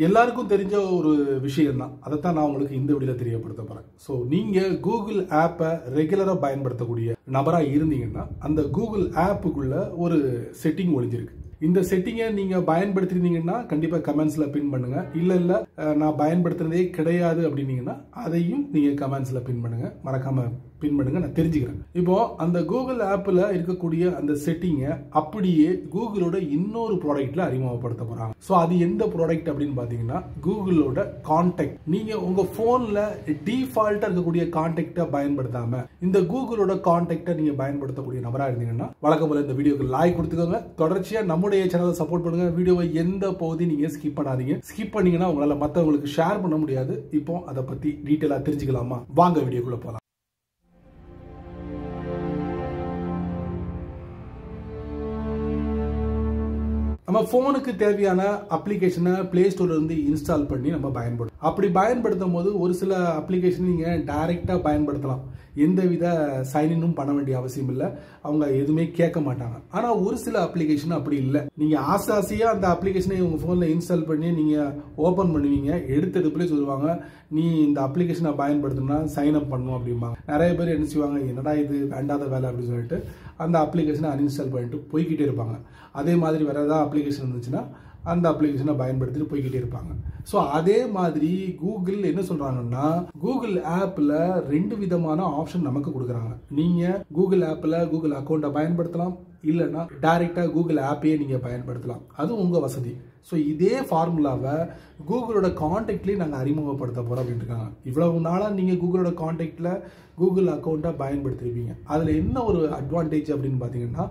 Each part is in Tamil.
எல்லாருக்கும் தெரிஞ்ச ஒரு விஷயம் தான், அதைத்தான் நான் உங்களுக்கு இந்த வீடியோல தெரியப்படுத்த போறேன். ஸோ நீங்க கூகுள் ஆப்பை ரெகுலரா பயன்படுத்தக்கூடிய நபரா இருந்தீங்கன்னா அந்த கூகுள் ஆப்புக்குள்ள ஒரு செட்டிங் ஒளிஞ்சிருக்கு. இந்த செட்டிங்கை நீங்க பயன்படுத்திருந்தீங்கன்னா கண்டிப்பா கமெண்ட்ஸ்ல பின் பண்ணுங்க. இல்ல நான் பயன்படுத்துறதே கிடையாது அப்படின்னீங்கன்னா அதையும் நீங்க கமெண்ட்ஸ்ல பின் பண்ணுங்க. மறக்காம பின் பண்ணுங்க, நான் தெரிஞ்சுக்கிறேன். இப்போ அந்த கூகுள் ஆப்ல இருக்கக்கூடிய அந்த செட்டிங்கை அப்படியே கூகுளோட இன்னொரு ப்ராடக்ட்ல அறிமுகப்படுத்த போறாங்க. ஸோ அது எந்த ப்ராடக்ட் அப்படின்னு பாத்தீங்கன்னா கூகுளோட கான்டாக்ட். நீங்க உங்க போன்ல டிஃபால்ட்டா இருக்கக்கூடிய கான்டாக்டை பயன்படுத்தாம இந்த கூகுளோட கான்டாக்டை நீங்க பயன்படுத்தக்கூடிய நபரா இருந்தீங்கன்னா வழக்கம் போல இந்த வீடியோக்கு லைக் கொடுத்துக்கோங்க. தொடர்ச்சியா நம்முடைய சேனலை சப்போர்ட் பண்ணுங்க. வீடியோவை எந்த பகுதி நீங்க ஸ்கிப் பண்ணாதீங்க. ஸ்கிப் பண்ணீங்கன்னா உங்களால மற்றவங்களுக்கு ஷேர் பண்ண முடியாது. இப்போ அதை பத்தி டீட்டெயிலா தெரிஞ்சுக்கலாமா? வாங்க வீடியோக்குள்ள போலாம். நம்ம போனுக்கு தேவையான அப்ளிகேஷனை பிளே ஸ்டோர்ல இருந்து இன்ஸ்டால் பண்ணி நம்ம பயன்படுத்தும். அப்படி பயன்படுத்தும் போது ஒரு சில அப்ளிகேஷன் நீங்க டைரக்டா பயன்படுத்தலாம். எந்தவித சைனினும் பண்ண வேண்டிய அவசியம் இல்லை. அவங்க எதுவுமே கேட்க மாட்டாங்க. ஆனா ஒரு சில அப்ளிகேஷன் அப்படி இல்லை. நீங்க ஆசையா அந்த அப்ளிகேஷனை உங்க போன்ல இன்ஸ்டால் பண்ணி நீங்க ஓபன் பண்ணுவீங்க. எடுத்ததுக்குள்ளே சொல்லுவாங்க, நீ இந்த அப்ளிகேஷனை பயன்படுத்தணும்னா சைன் அப் பண்ணணும் அப்படிம்பாங்க. நிறைய பேர் என்ன செய்வாங்க, என்னடா இது வேண்டாத வேலை அப்படின்னு சொல்லிட்டு அந்த அப்ளிகேஷனை அன்இன்ஸ்டால் பண்ணிட்டு போய்கிட்டே இருப்பாங்க. அதே மாதிரி வேற ஏதாவது அப்ளிகேஷன் இருந்துச்சுன்னா அந்த அப்ளிகேஷனை பயன்படுத்திட்டு போய்கிட்டே இருப்பாங்க. ஸோ அதே மாதிரி கூகுள் என்ன சொல்றாங்கன்னா கூகுள் ஆப்ல 2 விதமான ஆப்ஷன் நமக்கு கொடுக்குறாங்க. நீங்க கூகுள் ஆப்ல கூகுள் அக்கௌண்ட்டை பயன்படுத்தலாம், இல்லைன்னா டைரக்டா கூகுள் ஆப்பையே நீங்க பயன்படுத்தலாம். அது உங்க வசதி. ஸோ இதே ஃபார்முலாவை கூகுளோட கான்டாக்ட்லேயே நாங்கள் அறிமுகப்படுத்த போகிறோம் அப்படின்னு இருக்காங்க. இவ்வளவு நாளாக நீங்கள் கூகுளோட கான்டாக்டில் கூகுள் அக்கௌண்ட்டை பயன்படுத்திருப்பீங்க. அதில் என்ன ஒரு அட்வான்டேஜ் அப்படின்னு பார்த்தீங்கன்னா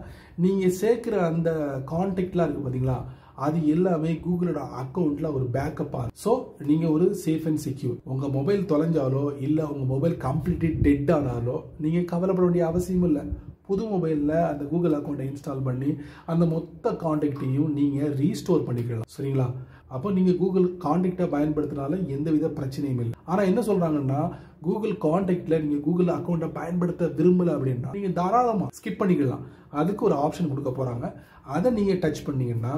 நீங்கள் சேர்க்குற அந்த கான்டாக்ட்லாம் இருக்குது பார்த்தீங்களா, அது எல்லாமே கூகுளோட அக்கௌண்ட்ல ஒரு பேக்கப் ஆகும். ஸோ நீங்க ஒரு சேஃப் அண்ட் செக்யூர். உங்க மொபைல் தொலைஞ்சாலோ இல்ல உங்க மொபைல் கம்ப்ளீட்லி டெட் ஆனாலோ நீங்க கவலைப்பட வேண்டிய அவசியம் இல்லை. புது மொபைலில் அந்த கூகுள் அக்கௌண்ட்டை இன்ஸ்டால் பண்ணி அந்த மொத்த கான்டாக்டையும் நீங்கள் ரீஸ்டோர் பண்ணிக்கலாம். சரிங்களா? அப்போ நீங்கள் கூகுள் கான்டாக்டை பயன்படுத்தினால எந்தவித பிரச்சனையும் இல்லை. ஆனால் என்ன சொல்கிறாங்கன்னா கூகுள் கான்டாக்டில் நீங்கள் கூகுள் அக்கௌண்ட்டை பயன்படுத்த விரும்பலை அப்படின்னா நீங்கள் தாராளமாக ஸ்கிப் பண்ணிக்கலாம். அதுக்கு ஒரு ஆப்ஷன் கொடுக்க போகிறாங்க. அதை நீங்கள் டச் பண்ணீங்கன்னா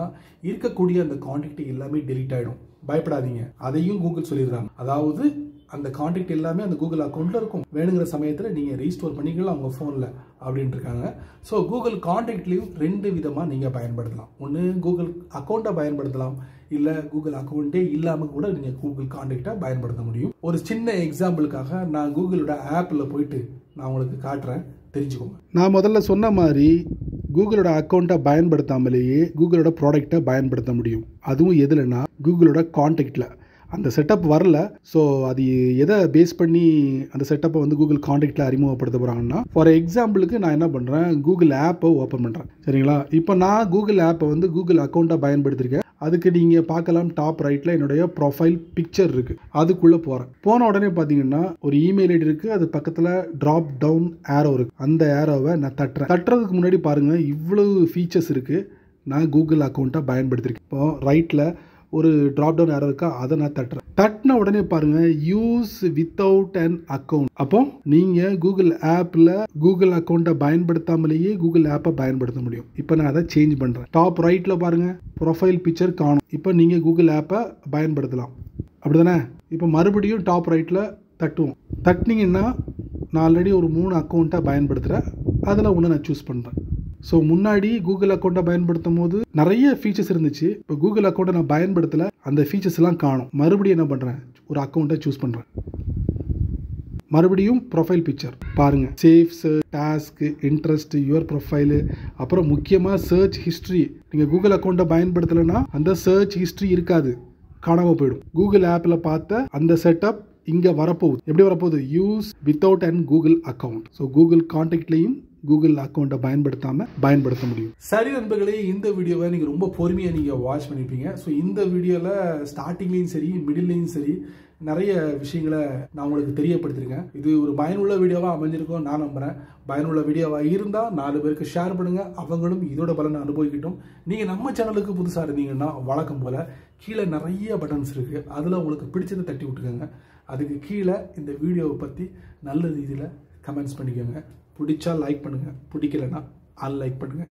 இருக்கக்கூடிய அந்த கான்டாக்ட் எல்லாமே டெலீட் ஆகிடும். பயப்படாதீங்க, அதையும் கூகுள் சொல்லிடுறாங்க. அதாவது அந்த கான்டாக்ட் எல்லாமே அந்த கூகுள் அக்கௌண்ட்ல இருக்கும். வேணுங்கிற சமயத்தில் நீங்க ரீஸ்டோர் பண்ணிக்கலாம் உங்க போன்ல அப்படின்னு இருக்காங்க. ஸோ கூகுள் கான்டாக்ட்லயும் 2 விதமா நீங்க பயன்படுத்தலாம். ஒன்று கூகுள் அக்கௌண்ட்டை பயன்படுத்தலாம், இல்ல கூகுள் அக்கௌண்ட்டே இல்லாம கூட நீங்க கூகுள் கான்டாக்டை பயன்படுத்த முடியும். ஒரு சின்ன எக்ஸாம்பிளுக்காக நான் கூகுளோட ஆப்ல போயிட்டு நான் உங்களுக்கு காட்டுறேன், தெரிஞ்சுக்கோங்க. நான் முதல்ல சொன்ன மாதிரி கூகுளோட அக்கௌண்ட்டை பயன்படுத்தாமலேயே கூகுளோட ப்ராடக்டை பயன்படுத்த முடியும். அதுவும் எதுலன்னா கூகுளோட கான்டாக்ட்ல. அந்த செட்டப் வரல. ஸோ அது எதை பேஸ் பண்ணி அந்த செட்டப்பை வந்து கூகுள் கான்டாக்டில் அறிமுகப்படுத்த போகிறாங்கன்னா, ஃபார் எக்ஸாம்பிளுக்கு நான் என்ன பண்ணுறேன், கூகுள் ஆப்பை ஓப்பன் பண்ணுறேன். சரிங்களா? இப்போ நான் கூகுள் ஆப்பை வந்து கூகுள் அக்கௌண்ட்டை பயன்படுத்திருக்கேன். அதுக்கு நீங்கள் பார்க்கலாம், டாப் ரைட்டில் என்னுடைய ப்ரொஃபைல் பிக்சர் இருக்குது. அதுக்குள்ளே போகிறேன். போன உடனே பார்த்தீங்கன்னா ஒரு இமெயில் ஐடி இருக்குது. அது பக்கத்தில் ட்ராப் டவுன் ஏரோ இருக்குது. அந்த ஏரோவை நான் தட்டுறேன். தட்டுறதுக்கு முன்னாடி பாருங்கள் இவ்வளவு ஃபீச்சர்ஸ் இருக்குது. நான் கூகுள் அக்கௌண்ட்டை பயன்படுத்திருக்கேன். இப்போ ரைட்டில் ஒரு ட்ராப் டவுன் ஏரோ இருக்கா, அதை நான் தட்டுறேன். தட்டின உடனே பாருங்க யூஸ் வித்தவுட் அன் அக்கௌண்ட். அப்போ நீங்க கூகுள் ஆப்ல கூகுள் அக்கௌண்ட்டை பயன்படுத்தாமலேயே கூகுள் ஆப்பை பயன்படுத்த முடியும். இப்போ நான் அதை சேஞ்ச் பண்றேன். டாப் ரைட்ல பாருங்க ப்ரொஃபைல் பிக்சர் காணும். இப்போ நீங்க கூகுள் ஆப்பை பயன்படுத்தலாம். அப்படிதானே? இப்போ மறுபடியும் டாப் ரைட்ல தட்டுவோம். தட்டினீங்கன்னா நான் ஆல்ரெடி ஒரு 3 அக்கௌண்ட்டை பயன்படுத்துகிறேன். அதில் ஒன்று நான் சூஸ் பண்ணுறேன். ஸோ முன்னாடி கூகுள் அக்கௌண்ட்டை பயன்படுத்தும் போது நிறைய ஃபீச்சர்ஸ் இருந்துச்சு. இப்போ கூகுள் அக்கௌண்ட்டை நான் பயன்படுத்தலை, அந்த ஃபீச்சர்ஸ் எல்லாம் காணும். மறுபடியும் என்ன பண்ணுறேன், ஒரு அக்கௌண்ட்டை சூஸ் பண்ணுறேன். மறுபடியும் ப்ரொஃபைல் பிக்சர் பாருங்கள், safe, task, interest, your profile, அப்புறம் முக்கியமாக சர்ச் ஹிஸ்ட்ரி. நீங்கள் கூகுள் அக்கௌண்ட்டை பயன்படுத்தலைன்னா அந்த சர்ச் ஹிஸ்ட்ரி இருக்காது, காணாமல் போயிடும். கூகுள் ஆப்பில் பார்த்த அந்த செட்டப் இங்கே வரப்போகுது. எப்படி வரப்போகுது, use without and Google account. So Google கான்டாக்ட்லையும் கூகுள் அக்கௌண்ட்டை பயன்படுத்த முடியும். சரி நண்பர்களே, இந்த வீடியோவை நீங்கள் ரொம்ப பொறுமையாக நீங்கள் வாட்ச் பண்ணியிருப்பீங்க. ஸோ இந்த வீடியோவில் ஸ்டார்டிங்லேயும் சரி மிடில்லையும் சரி நிறைய விஷயங்களை நான் உங்களுக்கு தெரியப்படுத்திருக்கேன். இது ஒரு பயனுள்ள வீடியோவாக அமைஞ்சிருக்கும் நான் நம்புகிறேன். பயனுள்ள வீடியோவாக இருந்தால் 4 பேருக்கு ஷேர் பண்ணுங்கள், அவங்களும் இதோட பலனை அனுபவிக்கட்டும். நீங்கள் நம்ம சேனலுக்கு புதுசாக இருந்தீங்கன்னா வழக்கம் போல் கீழே நிறைய பட்டன்ஸ் இருக்குது. அதில் உங்களுக்கு பிடிச்சதை தட்டி விட்டுக்கோங்க. அதுக்கு கீழே இந்த வீடியோவை பற்றி நல்ல ரீதியில் கமெண்ட்ஸ் பண்ணிக்கோங்க. பிடிச்சா லைக் பண்ணுங்கள், பிடிக்கலைன்னா அன்லைக் பண்ணுங்கள்.